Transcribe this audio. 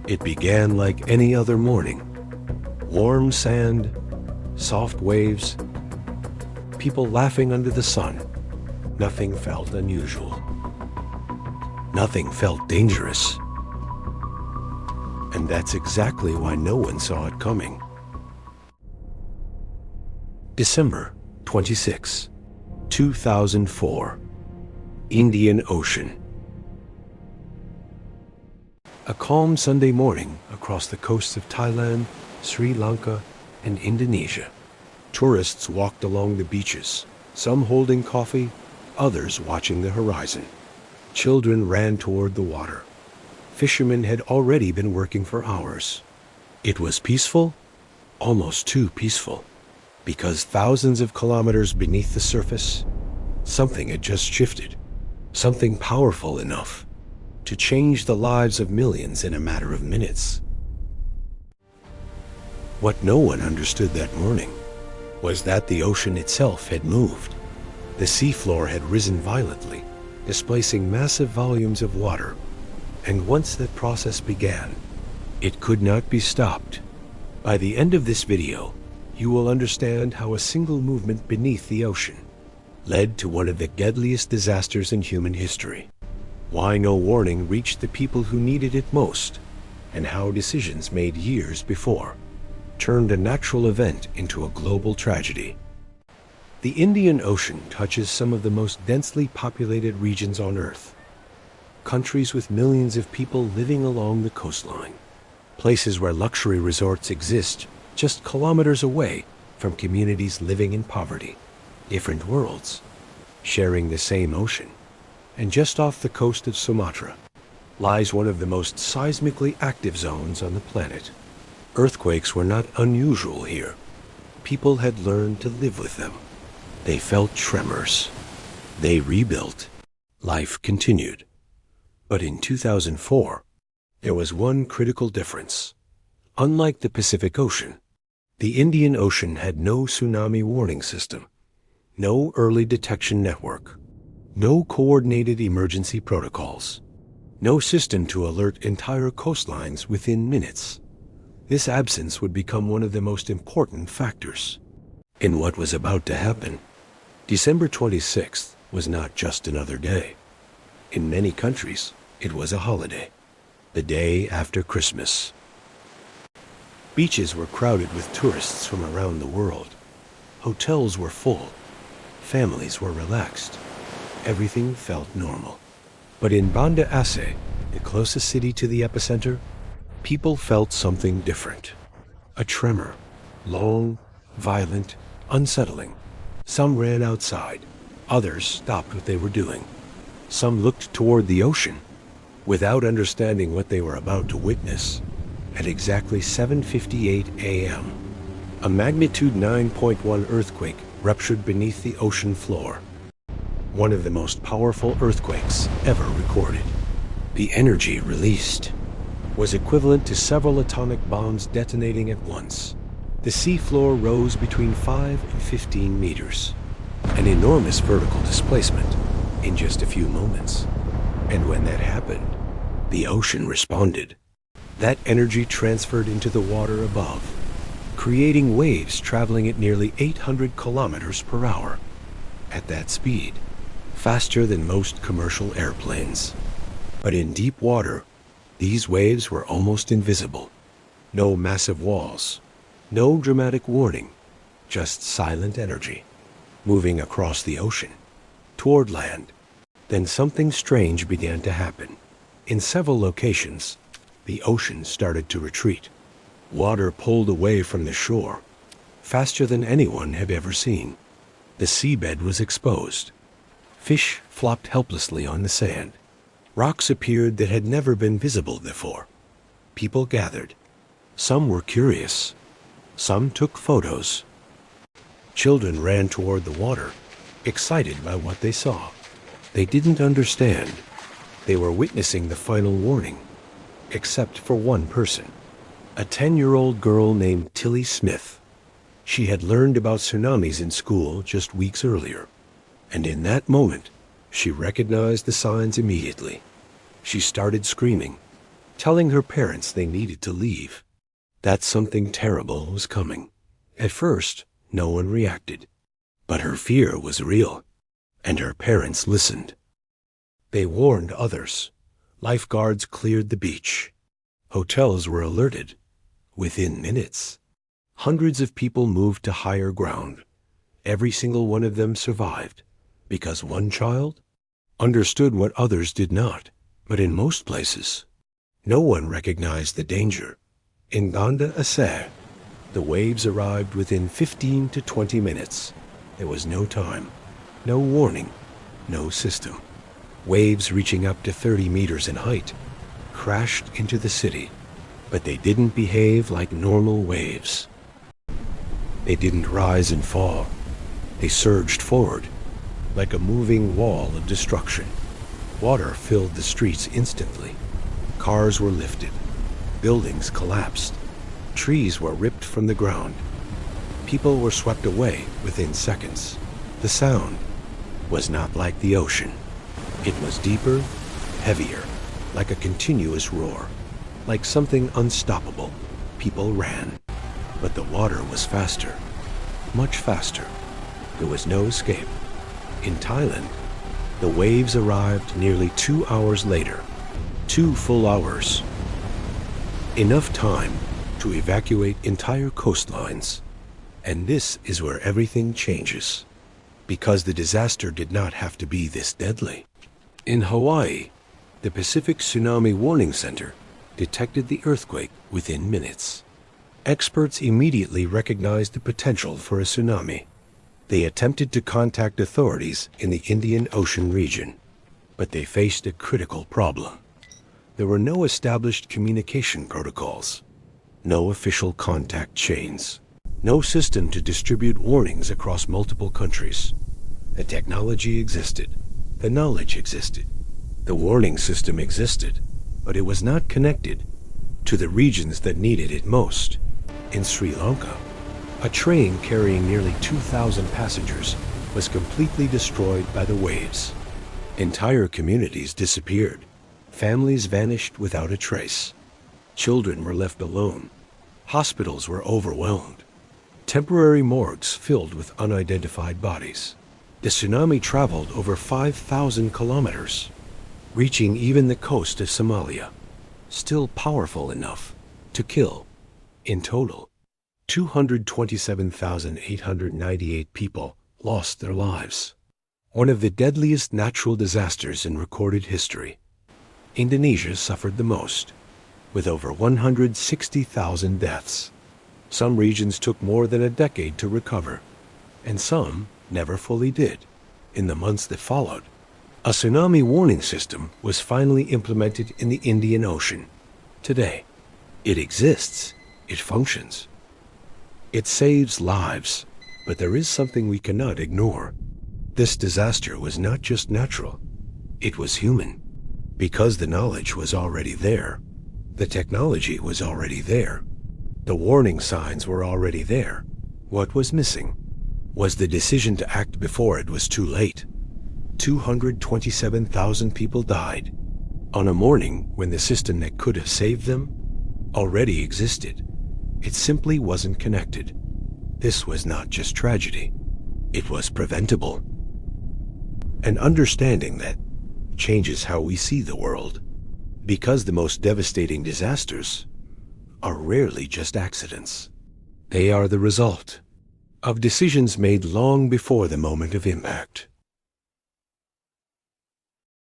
It began like any other morning. Warm sand, soft waves, people laughing under the sun. Nothing felt unusual. Nothing felt dangerous. And that's exactly why no one saw it coming. December 26, 2004. Indian Ocean. A calm Sunday morning across the coasts of Thailand, Sri Lanka, and Indonesia. Tourists walked along the beaches, some holding coffee, others watching the horizon. Children ran toward the water. Fishermen had already been working for hours. It was peaceful, almost too peaceful, because thousands of kilometers beneath the surface, something had just shifted, something powerful enough to change the lives of millions in a matter of minutes. What no one understood that morning was that the ocean itself had moved. The seafloor had risen violently, displacing massive volumes of water, and once that process began, it could not be stopped. By the end of this video, you will understand how a single movement beneath the ocean led to one of the deadliest disasters in human history, why no warning reached the people who needed it most, and how decisions made years before turned a natural event into a global tragedy. The Indian Ocean touches some of the most densely populated regions on Earth. Countries with millions of people living along the coastline. Places where luxury resorts exist just kilometers away from communities living in poverty. Different worlds, sharing the same ocean. And just off the coast of Sumatra lies one of the most seismically active zones on the planet. Earthquakes were not unusual here. People had learned to live with them. They felt tremors. They rebuilt. Life continued. But in 2004, there was one critical difference. Unlike the Pacific Ocean, the Indian Ocean had no tsunami warning system, no early detection network, no coordinated emergency protocols, no system to alert entire coastlines within minutes. This absence would become one of the most important factors in what was about to happen. December 26th was not just another day. In many countries, it was a holiday, the day after Christmas. Beaches were crowded with tourists from around the world. Hotels were full. Families were relaxed. Everything felt normal. But in Banda Aceh, the closest city to the epicenter, people felt something different. A tremor, long, violent, unsettling. Some ran outside. Others stopped what they were doing. Some looked toward the ocean without understanding what they were about to witness. At exactly 7:58 a.m., a magnitude 9.1 earthquake ruptured beneath the ocean floor. One of the most powerful earthquakes ever recorded. The energy released was equivalent to several atomic bombs detonating at once. The seafloor rose between 5 and 15 meters, an enormous vertical displacement in just a few moments. And when that happened, the ocean responded. That energy transferred into the water above, creating waves traveling at nearly 800 kilometers per hour. At that speed, faster than most commercial airplanes. But in deep water, these waves were almost invisible. No massive walls, no dramatic warning, just silent energy, moving across the ocean, toward land. Then something strange began to happen. In several locations, the ocean started to retreat. Water pulled away from the shore, faster than anyone had ever seen. The seabed was exposed. Fish flopped helplessly on the sand. Rocks appeared that had never been visible before. People gathered. Some were curious. Some took photos. Children ran toward the water, excited by what they saw. They didn't understand. They were witnessing the final warning, except for one person, a 10-year-old girl named Tilly Smith. She had learned about tsunamis in school just weeks earlier, and in that moment, she recognized the signs immediately. She started screaming, telling her parents they needed to leave, that something terrible was coming. At first, no one reacted, but her fear was real, and her parents listened. They warned others. Lifeguards cleared the beach. Hotels were alerted. Within minutes, hundreds of people moved to higher ground. Every single one of them survived, because one child understood what others did not. But in most places, no one recognized the danger. In Banda Aceh, the waves arrived within 15 to 20 minutes. There was no time, no warning, no system. Waves reaching up to 30 meters in height crashed into the city, but they didn't behave like normal waves. They didn't rise and fall. They surged forward, like a moving wall of destruction. Water filled the streets instantly. Cars were lifted. Buildings collapsed. Trees were ripped from the ground. People were swept away within seconds. The sound was not like the ocean. It was deeper, heavier, like a continuous roar, like something unstoppable. People ran, but the water was faster, much faster. There was no escape. In Thailand, the waves arrived nearly 2 hours later. 2 full hours. Enough time to evacuate entire coastlines. And this is where everything changes, because the disaster did not have to be this deadly. In Hawaii, the Pacific Tsunami Warning Center detected the earthquake within minutes. Experts immediately recognized the potential for a tsunami. They attempted to contact authorities in the Indian Ocean region, but they faced a critical problem. There were no established communication protocols, no official contact chains, no system to distribute warnings across multiple countries. The technology existed, the knowledge existed, the warning system existed, but it was not connected to the regions that needed it most. In Sri Lanka, a train carrying nearly 2,000 passengers was completely destroyed by the waves. Entire communities disappeared. Families vanished without a trace. Children were left alone. Hospitals were overwhelmed. Temporary morgues filled with unidentified bodies. The tsunami traveled over 5,000 kilometers, reaching even the coast of Somalia, still powerful enough to kill. In total, 227,898 people lost their lives. One of the deadliest natural disasters in recorded history. Indonesia suffered the most, with over 160,000 deaths. Some regions took more than a decade to recover, and some never fully did. In the months that followed, a tsunami warning system was finally implemented in the Indian Ocean. Today, it exists, it functions. It saves lives, but there is something we cannot ignore. This disaster was not just natural, it was human. Because the knowledge was already there, the technology was already there, the warning signs were already there. What was missing was the decision to act before it was too late. 227,000 people died on a morning when the system that could have saved them already existed. It simply wasn't connected. This was not just tragedy. It was preventable. And understanding that changes how we see the world, because the most devastating disasters are rarely just accidents. They are the result of decisions made long before the moment of impact.